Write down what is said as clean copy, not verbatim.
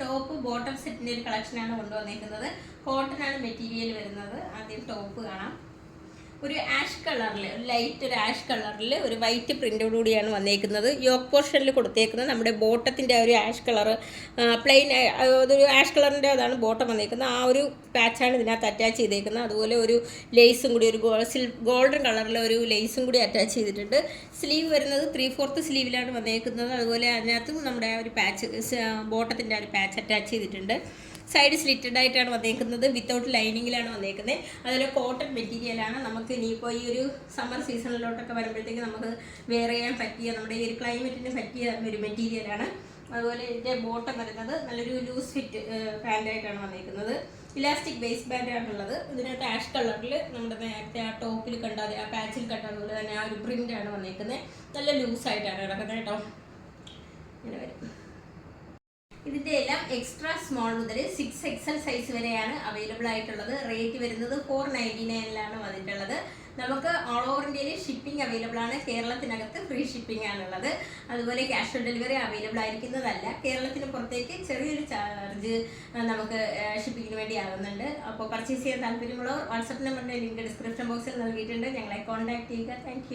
Top bottom സെറ്റിൻ്റെ ഒരു കളക്ഷനാണ് കൊണ്ടുവന്നേക്കുന്നത്. കോട്ടൺ ആണ് മെറ്റീരിയൽ വരുന്നത്. ആദ്യം ടോപ്പ് കാണാം. ഒരു ആഷ് കളറിൽ, ലൈറ്റ് ഒരു ആഷ് കളറിൽ ഒരു വൈറ്റ് പ്രിൻ്റോട് കൂടിയാണ് വന്നേക്കുന്നത്. യോക്ക് പോർഷനിൽ കൊടുത്തേക്കുന്നത് നമ്മുടെ ബോട്ടത്തിൻ്റെ ഒരു ആഷ് കളർ, പ്ലെയിൻ അതൊരു ആഷ് കളറിൻ്റെ അതാണ് ബോട്ടം വന്നേക്കുന്നത്. ആ ഒരു പാച്ചാണ് ഇതിനകത്ത് അറ്റാച്ച് ചെയ്തേക്കുന്നത്. അതുപോലെ ഒരു ലേസും കൂടി, ഒരു ഗോൾഡൻ കളറിലെ ഒരു ലേസും കൂടി അറ്റാച്ച് ചെയ്തിട്ടുണ്ട്. സ്ലീവ് വരുന്നത് 3/4 സ്ലീവിലാണ് വന്നേക്കുന്നത്. അതുപോലെ അതിനകത്തും നമ്മുടെ ഒരു പാച്ച്, ബോട്ടത്തിൻ്റെ ഒരു പാച്ച് അറ്റാച്ച് ചെയ്തിട്ടുണ്ട്. സൈഡ് സ്ലിറ്റഡ് ആയിട്ടാണ് വന്നേക്കുന്നത്. വിത്തൗട്ട് ലൈനിങ്ങിലാണ് വന്നേക്കുന്നത്. അതുപോലെ കോട്ടൺ മെറ്റീരിയലാണ്. നമുക്ക് ഇനിയിപ്പോൾ ഈ ഒരു സമ്മർ സീസണിലോട്ടൊക്കെ വരുമ്പോഴത്തേക്ക് നമുക്ക് വെയർ ചെയ്യാൻ പറ്റിയ, നമ്മുടെ ഈ ഒരു ക്ലൈമറ്റിന് പറ്റിയ ഒരു മെറ്റീരിയലാണ്. അതുപോലെ ഇതിൻ്റെ ബോട്ടം വരുന്നത് നല്ലൊരു ലൂസ് ഫിറ്റ് പാൻറ്റായിട്ടാണ് വന്നേക്കുന്നത്. ഇലാസ്റ്റിക് വേസ്റ്റ് ബാൻഡാണുള്ളത്. ഇതിനകത്ത് ആഷ് കളറിൽ നമ്മുടെ നേരത്തെ ആ ടോപ്പിൽ കണ്ടാൽ, ആ പാച്ചിൽ കണ്ടതുപോലെ തന്നെ ആ ഒരു പ്രിൻ്റാണ് വന്നേക്കുന്നത്. നല്ല ലൂസായിട്ടാണ് കിടക്കുന്നത് കേട്ടോ. ഇങ്ങനെ വരും. ഇതിൻ്റെ എല്ലാം എക്സ്ട്രാ സ്മോൾ മുതൽ 6XL സൈസ് വരെയാണ് അവൈലബിൾ ആയിട്ടുള്ളത്. റേറ്റ് വരുന്നത് 499 വന്നിട്ടുള്ളത്. നമുക്ക് ഓൾ ഓവർ ഇന്ത്യയിൽ ഷിപ്പിംഗ് അവൈലബിൾ ആണ്. കേരളത്തിനകത്ത് ഫ്രീ ഷിപ്പിംഗ് ആണുള്ളത്. അതുപോലെ ക്യാഷ് ഓൺ ഡെലിവറി അവൈലബിൾ ആയിരിക്കുന്നതല്ല. കേരളത്തിന് പുറത്തേക്ക് ചെറിയൊരു ചാർജ് നമുക്ക് ഷിപ്പിങ്ങിന് വേണ്ടി ആകുന്നുണ്ട്. അപ്പോൾ പർച്ചേസ് ചെയ്യാൻ താല്പര്യമുള്ളവർ വാട്സപ്പ് നമ്പറിൻ്റെ ലിങ്ക് ഡിസ്ക്രിപ്ഷൻ ബോക്സിൽ നൽകിയിട്ടുണ്ട്. ഞങ്ങളെ കോൺടാക്ട് ചെയ്യുക. താങ്ക്